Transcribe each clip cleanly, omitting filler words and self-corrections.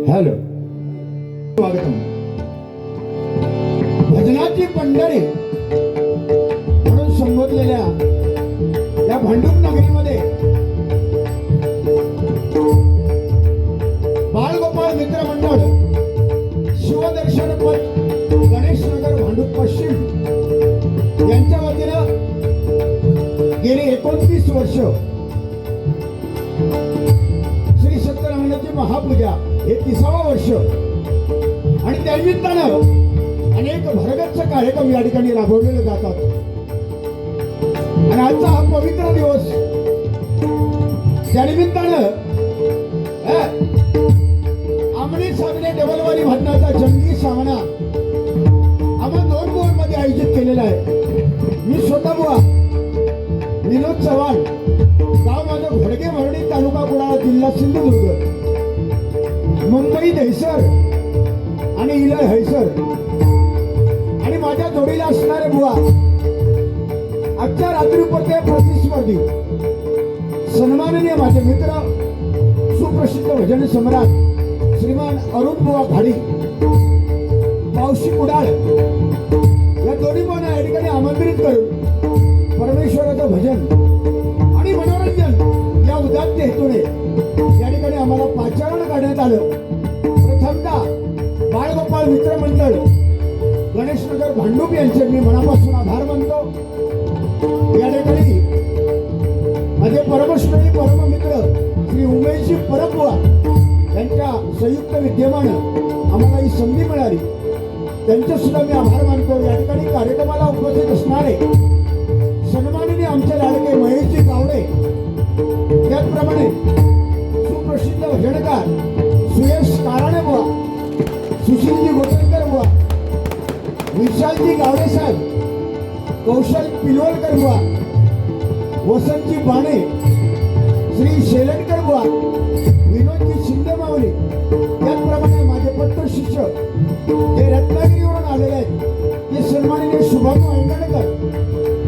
Hello, स्वागतम. भजनाची पंढरी म्हणून संबोधलेल्या या भांडूप नगरीमध्ये बाळगोपाळ मित्र मंडळ शिवदर्शन पथ गणेशनगर भांडूप पश्चिम यांच्या वतीनं गेली 29 वर्ष श्री सत्यनारायणाची महापूजा हे 30वा वर्ष आणि त्यानिमित्तानं अनेक भरगच्च कार्यक्रम या ठिकाणी राबवलेले जातात. आणि आजचा हा पवित्र दिवस त्यानिमित्तानं आमने सामने डबलवारी भजनाचा जंगी सामना आम्हा 2 बोर्डमध्ये आयोजित केलेला आहे. मी स्वतः बुवा विनोद चव्हाण, गाव माझं घोडगे भरडी, तालुका कुडाळ, जिल्हा सिंधुदुर्ग, मुंबई दहिसर आणि इलय हैसर. आणि माझ्या जोडीला असणारे बुवा आजच्या रात्रीपुरते प्रतिस्पर्धी सन्माननीय माझे मित्र सुप्रसिद्ध भजन सम्राट श्रीमान अरुण बुवा घाडी, पावशी कुडाळ या दोन्ही बुवांना या ठिकाणी आमंत्रित करून परमेश्वराचं भजन आणि मनोरंजन या उदात्त हेतूने या ठिकाणी आम्हाला पाचारण करण्यात आलं. प्रथमतः बाळगोपाळ मित्र मंडळ गणेशनगर भांडूप यांचे मी मनापासून आभार मानतो. या ठिकाणी माझे परमश्रेणी परममित्र श्री उमेशजी परबुवा यांच्या संयुक्त विद्यमानं आम्हाला ही संधी मिळाली, त्यांचे सुद्धा मी आभार मानतो. या ठिकाणी कार्यक्रमाला उपस्थित असणारे सन्माननीय आमचे लाडके महेशजी गावडे, त्याचप्रमाणे सुप्रसिद्ध भजनकार सुयश काराणे बुवा, सुशीलजी गोटलकर बुवा, विशालजी गावडे साहेब, कौशल पिलवलकर बुवा, वसंतजी बाणे, श्री शेलटकर बुवा, विनोदजी शिंदे माऊली, त्याचप्रमाणे माझे पट्ट शिष्य जे रत्नागिरीवरून आलेले आहेत ते सन्माननीय शुभम अंगणकर,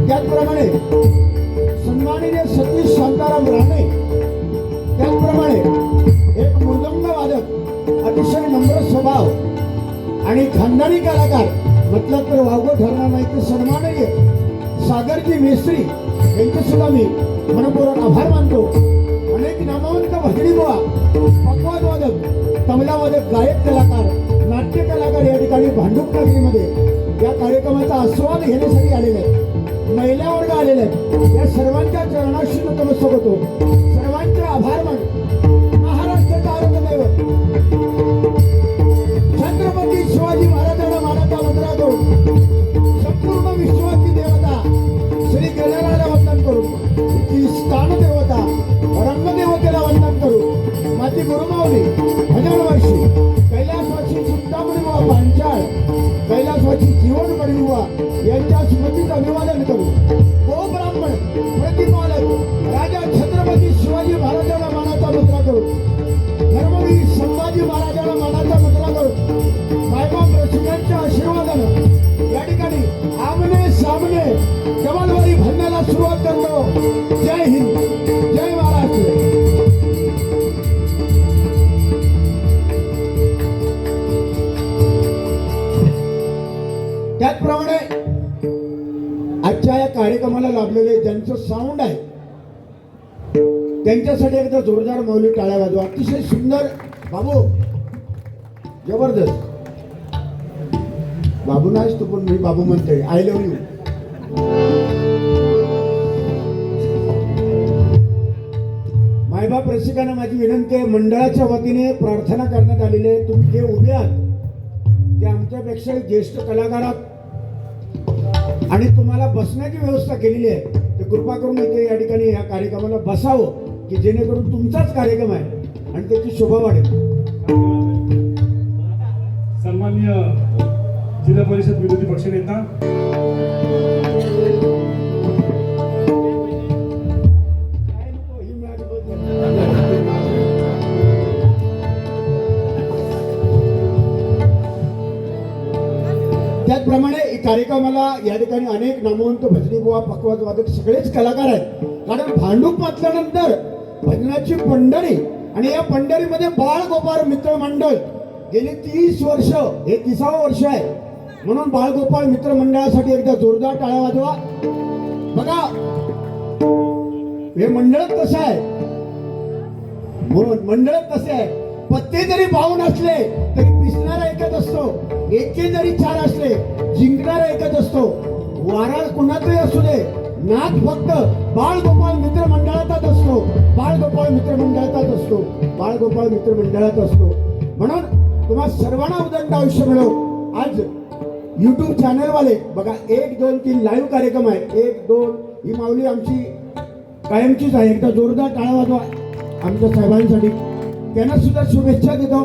त्याचप्रमाणे सन्माननीय सतीश शांताराम राणे, त्याचप्रमाणे एक मृदंग वादक अतिशय नम्र स्वभाव आणि खानदानी कलाकार म्हटलं तर वावगं ठरणार नाही ते सन्माननीय सागरजी मेस्त्री यांचे सुद्धा मी मनपूर्वक आभार मानतो. अनेक नामवंत भजनी बुवा, पकवाद वादक, तबला वादक, गायक कलाकार नाट्य कलाकार या ठिकाणी भांडूप नगरीमध्ये या कार्यक्रमाचा आस्वाद घेण्यासाठी आलेले आहेत, महिला वर्ग आलेले आहेत. या सर्वांच्या चरणाशी नतमस्तक होतो, सर्वांचे आभार मान. महाराष्ट्राचा आराध्यदैवत छत्रपती शिवाजी महाराजांना मानाचा मुद्रा करून संपूर्ण विश्वाची देवता श्री गणरायाला वंदन करून, ती स्थान देवता रंगदेवतेला वंदन करून, माझी गुरुमाऊली भजन वर्षी कैलासवासी चिंतामणी बुवा पांचाळ, कैलासवासी जीवन पडवी बुवा यांच्या स्मृतीचं अभिवादन करू. गो ब्राह्मण प्रतिपालक राजा छत्रपती शिवाजी महाराजांना मानाचा मुद्रा करू, धर्मवीर संभाजी महाराजांना मानाचा मुद्रा करू, मायबाप रसिकांच्या आशीर्वादानं या ठिकाणी आमने सामने जवालवारी भरण्याला सुरुवात करतो. जय हिंद, जय महाराष्ट्र. त्याचप्रमाणे आजच्या या कार्यक्रमाला लाभलेले ज्यांचं साऊंड आहे त्यांच्यासाठी एकदा जोरदार माऊली टाळ्या वाजवा. अतिशय सुंदर बाबू, जबरदस्त. बाबू नाहीच तू, पण मी बाबू म्हणते. I love you. मायबाप रसिकांना माझी विनंती आहे, मंडळाच्या वतीने प्रार्थना करण्यात आलेली आहे. तुम्ही जे उभे आहात ते आमच्यापेक्षा ज्येष्ठ कलाकार आहात आणि तुम्हाला बसण्याची व्यवस्था केलेली आहे. तर कृपा करून इथे या ठिकाणी या कार्यक्रमाला बसावं, की जेणेकरून तुमचाच कार्यक्रम आहे आणि त्याची शोभा वाढेल. सन्माननीय जिल्हा परिषद विरोधी पक्षनेता त्याचप्रमाणे कार्यक्रमाला या ठिकाणी अनेक नामवंत भजनी बुवा, पकवाज वादक सगळेच कलाकार आहेत. कारण भांडूप म्हटल्यानंतर भजनाची पंढरी आणि या पंढरीमध्ये बाळ गोपाळ मित्र मंडळ गेली 30 वर्ष, हे 30वे वर्ष आहे. म्हणून बाळ गोपाळ मित्र मंडळासाठी एकदा जोरदार टाळ्या वाजवा. बघा हे मंडळच कसं आहे, मंडळच कसे आहे. पत्ते जरी पाहून असले तरी पिसणारा एकच असतो, एके जरी 4 असले जिंकणारा एकच असतो. वारा कुणाचाही असू दे, नाथ फक्त बाळ गोपाळ मित्र मंडळाचाच असतो, बाळ गोपाळ मित्र मंडळाचाच असतो, बाळ गोपाळ मित्र मंडळात असतो. म्हणून तुम्हा सर्वांना उदंड आयुष्य मिळो. आज YouTube चॅनलवाले बघा, 1 2 3 लाईव्ह कार्यक्रम आहे. 1 2 ही माऊली आमची कायमचीच आहे. एकदा जोरदार टाळ्या वाजवा आमच्या साहेबांसाठी. त्यांना सुद्धा शुभेच्छा देतो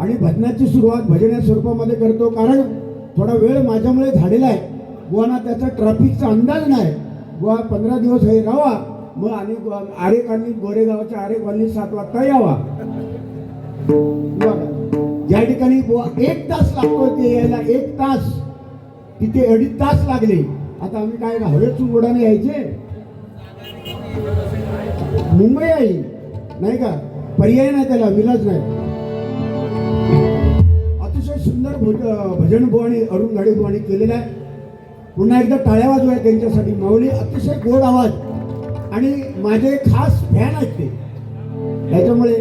आणि भजनाची सुरुवात भजन या स्वरूपामध्ये करतो. कारण थोडा वेळ माझ्यामुळे झालेला आहे. बुवांना त्याचा ट्रॅफिकचा अंदाज नाही. बुवा 15 दिवस हे राहावा, मग आणि आरेकांनी गोरेगावच्या आरेकांनी 7 वाजता यावा. ज्या ठिकाणी बुवा 1 तास लागतो ते यायला, 1 तास तिथे 2.5 तास लागले. आता आम्ही काय हवेतून उडाने यायचे, मुंबई आहे नाही का, पर्याय नाही, त्याला विलाज नाही. अतिशय सुंदर भजन बुवानी अरुण गाडे बुवानी केलेलं आहे. पुन्हा एकदा टाळ्या वाजवा त्यांच्यासाठी. माऊली अतिशय गोड आवाज आणि माझे खास फॅन आहेत ते, त्याच्यामुळे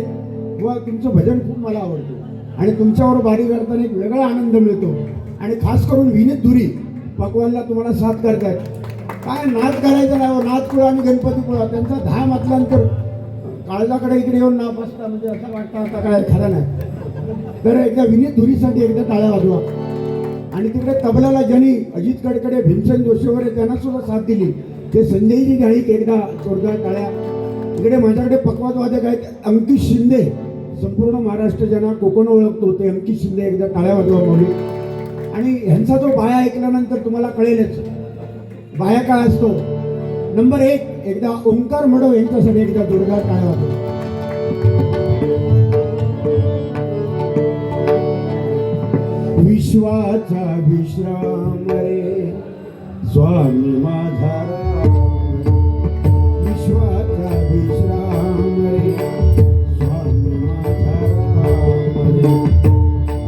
बुवा तुमचं भजन खूप मला आवडतं आणि तुमच्यावर बारी करताना एक वेगळा आनंद मिळतो. आणि खास करून विनीत धुरी पकवानला तुम्हाला साथ करतायत. काय नाच करायचं नाही, नाचपुळा आणि गणपतीपुळा त्यांचा 10 म्हटल्यानंतर काळजाकडे इकडे येऊन नाव बसता, म्हणजे असं वाटतं आता काय खरं नाही. तर एकदा विनीत धुरीसाठी एकदा टाळ्या वाजवा. आणि तिकडे तबलाला ज्यांनी अजित कडकडे, भीमसेन जोशी वगैरे त्यांना सुद्धा साथ दिली ते संजयजी गाईक, एकदा जोरदार टाळ्या. इकडे माझ्याकडे पकवाज वादक आहेत अंकित शिंदे, संपूर्ण महाराष्ट्र ज्यांना कोकण ओळखतो ते अंकित शिंदे, एकदा टाळ्या वाजवा माऊली. आणि ह्यांचा जो बाया ऐकल्यानंतर तुम्हाला कळेलच बाया काय असतो. नंबर 1 एकदा ओंकार मडव यांच्यासाठी एकदा जोरदार टाळ्या वाजवा. विश्वाचा विश्राम रे स्वामी माझा राम, विश्वाचा विश्राम रे स्वामी माझा राम रे.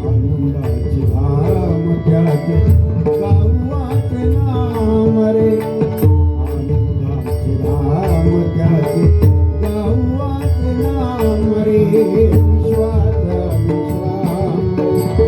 आनंदाची धाम त्याचे गावाचे नाम रे, आनंदाची धाम त्याचे गावाचे नाम रे. विश्वाचा विश्राम रे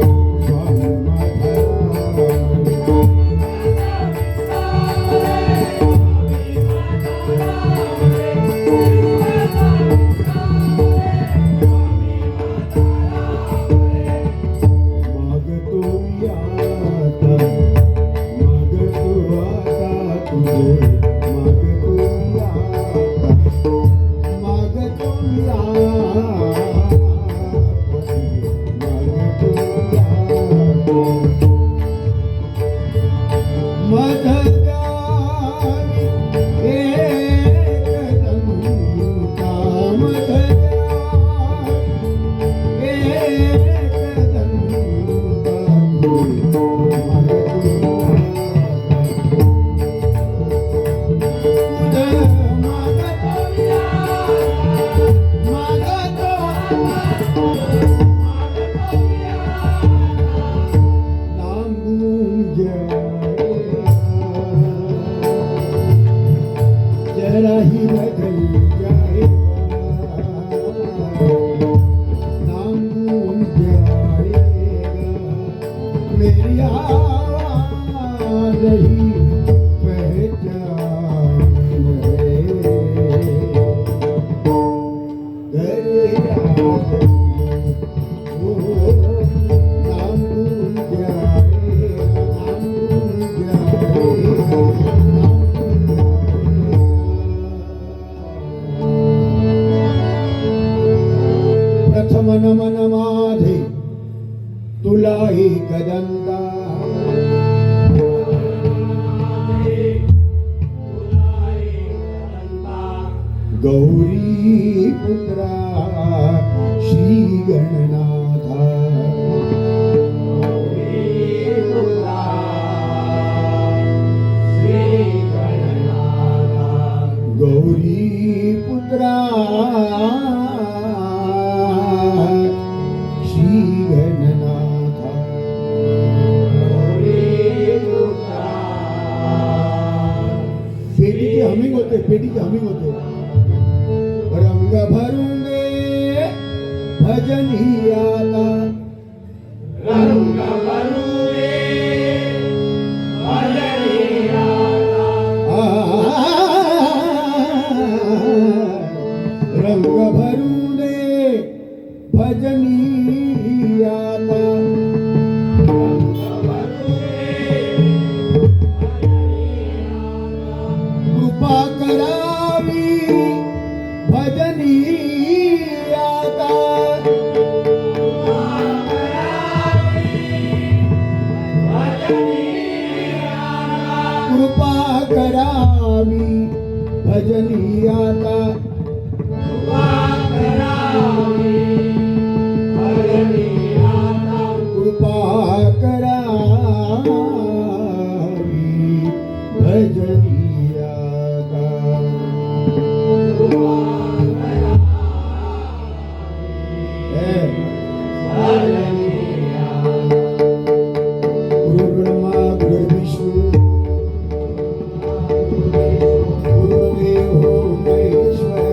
जरा ही बदल जाएगा, नाम भूल जाएगा, मेरी आवाज़ ही पहचान ले। घर याद ओ, नाम भूल जाएगा, नाम भूल जाएगा। प्रथम नमन माझे तुला एकदंता, गौरी पुत्रा श्री गणनाथा, गौरी पुत्रा श्री गणनाथा, पेटीची हमिंग होते, पेटीची हमिंग होते। रंग भरूंगे भजनी आता, रंग भरूंगे भजनी आता, रंग भरून दे भजनी आता, कृपा करावी भजनी आता, कृपा करावी भजनी आता, कृपा करावी भजनी आता। गुरुर्ब्रह्मा गुरुर्विष्णू गुरुदेवो महेश्वरा,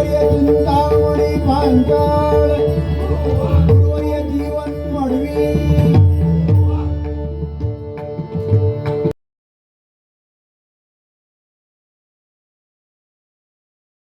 चिंतामणी पांचाळ